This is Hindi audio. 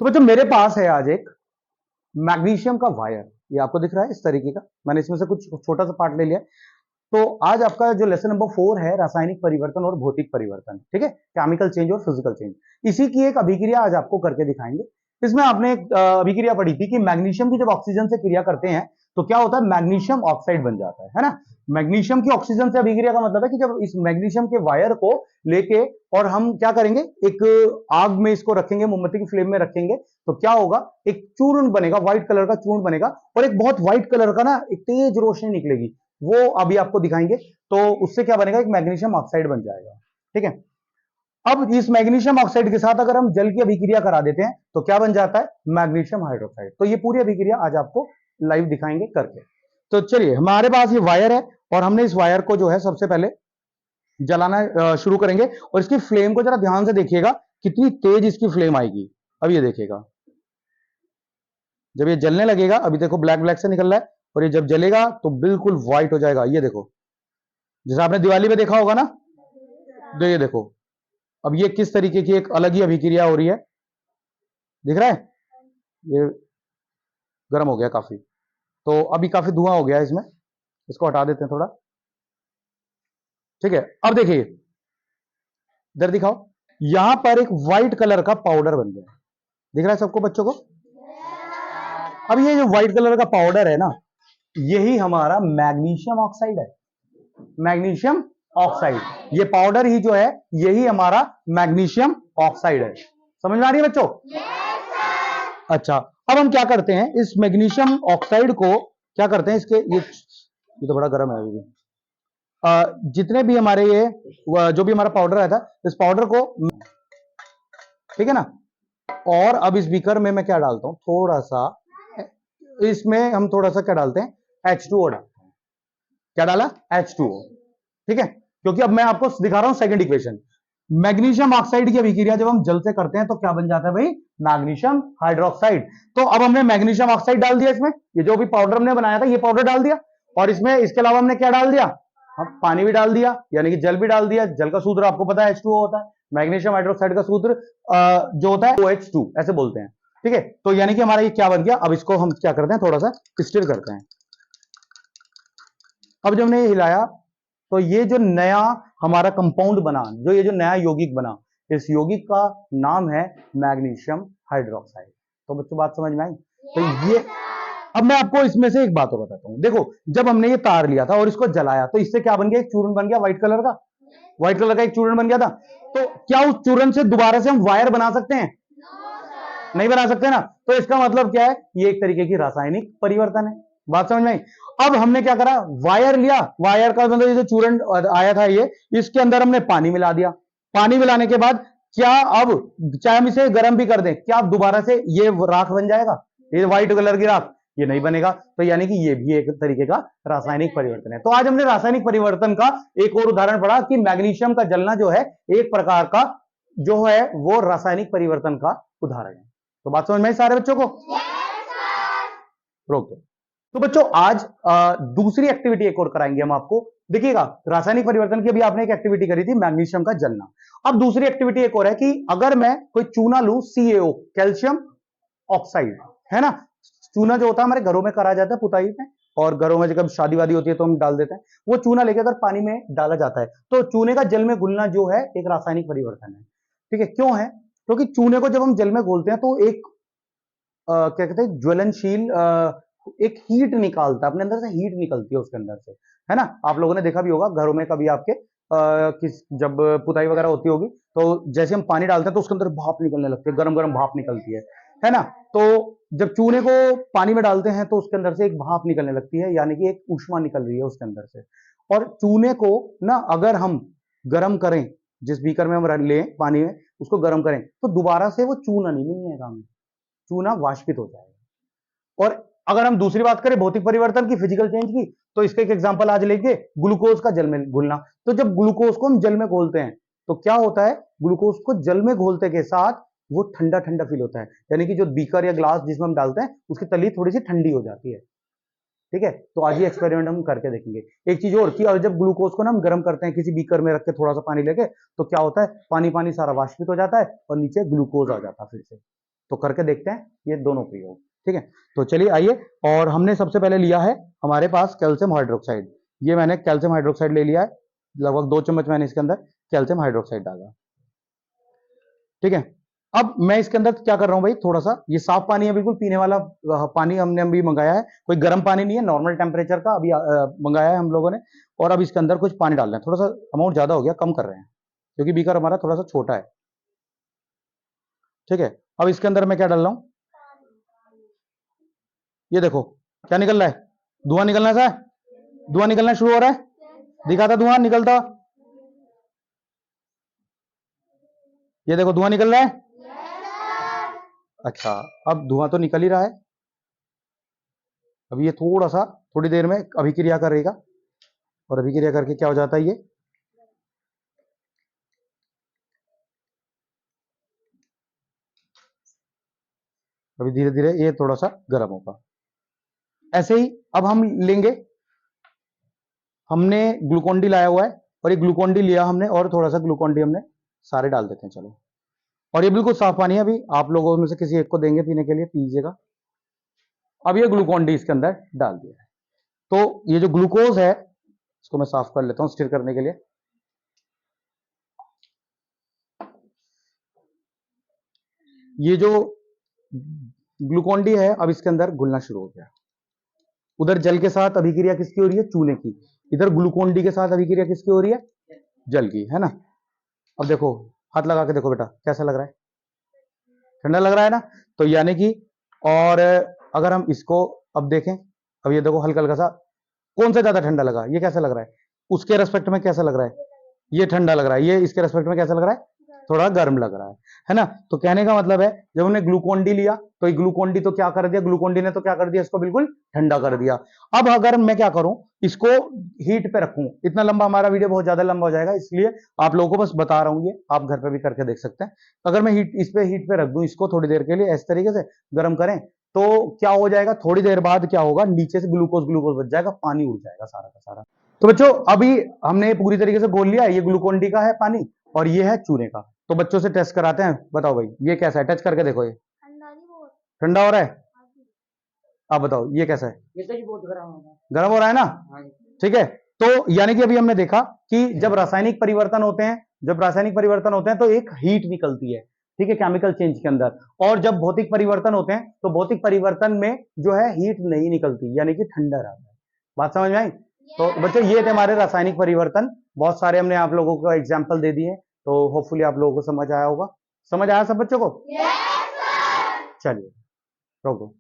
तो बच्चों मेरे पास है आज एक मैग्नीशियम का वायर, ये आपको दिख रहा है इस तरीके का। मैंने इसमें से कुछ छोटा सा पार्ट ले लिया। तो आज आपका जो लेसन नंबर 4 है रासायनिक परिवर्तन और भौतिक परिवर्तन, ठीक है, केमिकल चेंज और फिजिकल चेंज। इसी की एक अभिक्रिया आज आपको करके दिखाएंगे। इसमें आपने एक अभिक्रिया पढ़ी थी कि मैग्नीशियम की जब ऑक्सीजन से क्रिया करते हैं तो क्या होता है, मैग्नीशियम ऑक्साइड बन जाता है ना। मैग्नीशियम की ऑक्सीजन से अभिक्रिया का मतलब है कि जब इस मैग्नीशियम के वायर को लेके और हम क्या करेंगे, एक आग में इसको रखेंगे, मोमबत्ती की फ्लेम में रखेंगे, तो क्या होगा, एक चूर्ण बनेगा, व्हाइट कलर का चूर्ण बनेगा और एक बहुत व्हाइट कलर का ना एक तेज रोशनी निकलेगी। वो अभी आपको दिखाएंगे। तो उससे क्या बनेगा, एक मैग्नीशियम ऑक्साइड बन जाएगा। ठीक है, अब इस मैग्नीशियम ऑक्साइड के साथ अगर हम जल की अभिक्रिया करा देते हैं तो क्या बन जाता है, मैग्नीशियम हाइड्रोक्साइड। तो ये पूरी अभिक्रिया आज आपको लाइव दिखाएंगे करके। तो चलिए, हमारे पास ये वायर है और हमने इस वायर को जो है सबसे पहले जलाना शुरू करेंगे। और इसकी फ्लेम को जरा ध्यान से देखिएगा, कितनी तेज इसकी फ्लेम आएगी। अब ये देखिएगा, जब ये जलने लगेगा, अभी देखो ब्लैक ब्लैक से निकल रहा है, और ये जब जलेगा तो बिल्कुल व्हाइट हो जाएगा। ये देखो, जैसा आपने दिवाली में देखा होगा ना, तो ये देखो अब ये किस तरीके की एक अलग ही अभिक्रिया हो रही है, दिख रहा है। ये गर्म हो गया काफी, तो अभी काफी धुआं हो गया है इसमें, इसको हटा देते हैं थोड़ा। ठीक है, अब देखिए इधर दिखाओ, यहां पर एक व्हाइट कलर का पाउडर बन गया, दिख रहा है सबको बच्चों को। अब ये जो व्हाइट कलर का पाउडर है ना, यही हमारा मैग्नीशियम ऑक्साइड है। मैग्नीशियम ऑक्साइड, ये पाउडर ही जो है यही हमारा मैग्नीशियम ऑक्साइड है। समझ में आ रही है बच्चों? अच्छा, अब हम क्या करते हैं, इस मैग्नीशियम ऑक्साइड को क्या करते हैं, इसके ये तो बड़ा गर्म है अभी भी। जितने भी हमारे ये जो भी हमारा पाउडर आया था, इस पाउडर को, ठीक है ना, और अब इस बीकर में मैं क्या डालता हूं, थोड़ा सा इसमें हम थोड़ा सा क्या डालते हैं, H2O डालते हैं। क्या डाला, H2O। ठीक है, क्योंकि अब मैं आपको दिखा रहा हूं सेकंड इक्वेशन। मैग्नीशियम ऑक्साइड की अभिक्रिया जब हम जल से करते हैं तो क्या बन जाता है भाई, मैग्नीशियम हाइड्रोक्साइड। तो अब हमने मैग्नीशियम ऑक्साइड डाल दिया इसमें, ये जो भी पाउडर हमने बनाया था ये पाउडर डाल दिया, और इसमें इसके अलावा हमने क्या डाल दिया, हम पानी भी डाल दिया, यानी कि जल भी डाल दिया। जल का सूत्र आपको पता है H2O होता है, मैग्नीशियम हाइड्रोक्साइड का सूत्र जो होता है OH2 ऐसे बोलते हैं। ठीक है, तो यानी कि हमारा ये क्या बन गया, अब इसको हम क्या करते हैं, थोड़ा सा स्टिर करते हैं। अब जब हमने ये हिलाया तो ये जो नया हमारा कंपाउंड बना, जो ये जो नया यौगिक बना, इस यौगिक का नाम है मैग्नीशियम हाइड्रोक्साइड। तो बच्चों बात समझ में आई? तो ये, अब मैं आपको इसमें से एक बात और बताता हूं। देखो, जब हमने ये तार लिया था और इसको जलाया तो इससे क्या बन गया, एक चूर्ण बन गया व्हाइट कलर का। व्हाइट कलर का एक चूर्ण बन गया था। तो क्या उस चूर्ण से दोबारा से हम वायर बना सकते हैं? नहीं बना सकते ना। तो इसका मतलब क्या है, ये एक तरीके की रासायनिक परिवर्तन है। बात समझ में आई? अब हमने क्या करा, वायर लिया, वायर का मतलब ये जो चूर्ण आया था ये, इसके अंदर हमने पानी मिला दिया। पानी मिलाने के बाद क्या, अब चाहे हम इसे गर्म भी कर दें, क्या अब दोबारा से ये राख बन जाएगा, ये व्हाइट कलर की राख? ये नहीं बनेगा। तो यानी कि ये भी एक तरीके का रासायनिक परिवर्तन है। तो आज हमने रासायनिक परिवर्तन का एक और उदाहरण पढ़ा कि मैग्नीशियम का जलना जो है एक प्रकार का जो है वो रासायनिक परिवर्तन का उदाहरण है। तो बात समझ में आई सारे बच्चों को? रोक दो। तो बच्चों आज दूसरी एक्टिविटी एक और कराएंगे हम आपको। देखिएगा, रासायनिक परिवर्तन की अभी आपने एक एक्टिविटी करी थी मैग्नीशियम का जलना। अब दूसरी एक्टिविटी एक और है कि अगर मैं कोई चूना लूं, CaO, कैल्शियम ऑक्साइड, है ना। चूना जो होता है हमारे घरों में करा जाता है पुताई में, और घरों में जब शादी वादी होती है तो हम डाल देते हैं। वो चूना लेके अगर पानी में डाला जाता है तो चूने का जल में घुलना जो है एक रासायनिक परिवर्तन है। ठीक है, क्यों है, क्योंकि चूने को जब हम जल में घोलते हैं तो एक क्या कहते हैं, ज्वलनशील एक हीट निकालता है, अपने अंदर से हीट निकलती है उसके अंदर से, है ना। आप लोगों ने देखा भी होगा घरों में कभी आपके जब पुताई वगैरह होती होगी तो जैसे हम पानी डालते हैं तो उसके अंदर भाप निकलने लगती है, गरम गरम भाप निकलती है ना। तो जब चूने को पानी में डालते हैं तो उसके अंदर से एक भाप निकलने लगती है, यानी कि एक ऊष्मा निकल रही है उसके अंदर से। और चूने को ना अगर हम गर्म करें, जिस बीकर में हम लें पानी में, उसको गर्म करें तो दोबारा से वो चूना नहीं मिलेगा हमें, चूना वाष्पित हो जाएगा। और अगर हम दूसरी बात करें भौतिक परिवर्तन की, फिजिकल चेंज की, तो इसका एक एग्जांपल आज लेंगे, ग्लूकोज का जल में घुलना। तो जब ग्लूकोज को हम जल में घोलते हैं तो क्या होता है, ग्लूकोज को जल में घोलते के साथ वो ठंडा ठंडा फील होता है, यानी कि जो बीकर या ग्लास जिसमें हम डालते हैं उसकी तली थोड़ी सी ठंडी हो जाती है। ठीक है, तो आज ये एक्सपेरिमेंट हम करके देखेंगे। एक चीज और कि और जब ग्लूकोज को ना हम गर्म करते हैं किसी बीकर में रख के थोड़ा सा पानी लेके, तो क्या होता है, पानी पानी सारा वाष्पित हो जाता है और नीचे ग्लूकोज आ जाता है फिर से। तो करके देखते हैं ये दोनों प्रयोग, ठीक है। तो चलिए आइए, और हमने सबसे पहले लिया है हमारे पास कैल्शियम हाइड्रोक्साइड। ये मैंने कैल्शियम हाइड्रोक्साइड ले लिया है, लगभग 2 चम्मच मैंने इसके अंदर कैल्शियम हाइड्रोक्साइड डाला, ठीक है। अब मैं इसके अंदर क्या कर रहा हूं भाई, थोड़ा सा ये साफ पानी है, बिल्कुल पीने वाला पानी हमने अभी मंगाया है, कोई गर्म पानी नहीं है, नॉर्मल टेम्परेचर का अभी मंगाया है हम लोगों ने। और अब इसके अंदर कुछ पानी डाल रहे हैं, थोड़ा सा अमाउंट ज्यादा हो गया, कम कर रहे हैं क्योंकि बीकर हमारा थोड़ा सा छोटा है, ठीक है। अब इसके अंदर मैं क्या डाल रहा हूं, ये देखो क्या निकल रहा है, धुआं निकलना सा, धुआं निकलना शुरू हो रहा है, दिखाता धुआं निकलता, ये देखो धुआं निकल रहा है। अच्छा, अब धुआं तो निकल ही रहा है, अब ये थोड़ा सा थोड़ी देर में अभिक्रिया करेगा, और अभिक्रिया करके क्या हो जाता है, ये अभी धीरे धीरे ये थोड़ा सा गर्म होगा। ऐसे ही अब हम लेंगे, हमने ग्लूकोन डी लाया हुआ है, और ये ग्लूकोन डी लिया हमने, और थोड़ा सा ग्लूकोन डी हमने सारे डाल देते हैं, चलो। और ये बिल्कुल साफ पानी है, अभी आप लोगों में से किसी एक को देंगे पीने के लिए, पीजिएगा। अब ये ग्लूकोन डी इसके अंदर डाल दिया है, तो ये जो ग्लूकोज है इसको मैं साफ कर लेता हूं स्टिर करने के लिए। ये जो ग्लूकोन डी है अब इसके अंदर घुलना शुरू हो गया, उधर जल के साथ अभिक्रिया किसकी हो रही है, चूने की, इधर ग्लूकोन डी के साथ अभिक्रिया किसकी हो रही है, जल की, है ना। अब देखो, हाथ लगा के देखो बेटा, कैसा लग रहा है, ठंडा लग रहा है ना। तो यानी कि, और अगर हम इसको अब देखें, अब ये देखो हल्का हल्का सा, कौन सा ज्यादा ठंडा लगा, ये कैसा लग रहा है, उसके रेस्पेक्ट में कैसा लग रहा है, ये ठंडा लग रहा है, ये इसके रेस्पेक्ट में कैसा लग रहा है, थोड़ा गर्म लग रहा है ना। तो कहने का मतलब है, जब हमने ग्लूकोन डी लिया तो ये ग्लूकोन डी तो क्या कर दिया, ग्लूकोन डी ने तो क्या कर दिया, इसको बिल्कुल ठंडा कर दिया। अब अगर मैं क्या करूं, इसको हीट पे रखूं, इतना लंबा हमारा वीडियो बहुत ज्यादा लंबा हो जाएगा, इसलिए आप लोगों को बस बता रहा हूं, ये आप घर पे भी करके देख सकते हैं। अगर मैं हीट पे रख दूं इसको थोड़ी देर के लिए, इस तरीके से गर्म करें, तो क्या हो जाएगा, थोड़ी देर बाद क्या होगा, नीचे से ग्लूकोज ग्लूकोज बच जाएगा, पानी उड़ जाएगा सारा का सारा। तो बच्चों अभी हमने पूरी तरीके से घोल लिया है, ये ग्लूकोन डी का है पानी, और ये है चूने का। तो बच्चों से टेस्ट कराते हैं, बताओ भाई ये कैसा है, टच करके देखो, ये ठंडा हो रहा है, आप बताओ ये कैसा है, ये तो बहुत गर्म हो रहा है ना, ठीक है। तो यानी कि अभी हमने देखा कि जब रासायनिक परिवर्तन होते हैं, तो एक हीट निकलती है, ठीक है, केमिकल चेंज के अंदर। और जब भौतिक परिवर्तन होते हैं तो भौतिक परिवर्तन में जो है हीट नहीं निकलती, यानी कि ठंडा रहता है। बात समझ में आई। तो बच्चों ये थे हमारे रासायनिक परिवर्तन, बहुत सारे हमने आप लोगों को एग्जाम्पल दे दिए, तो होपफुली आप लोगों को समझ आया होगा। समझ आया सब बच्चों को? चलिए रोक दो।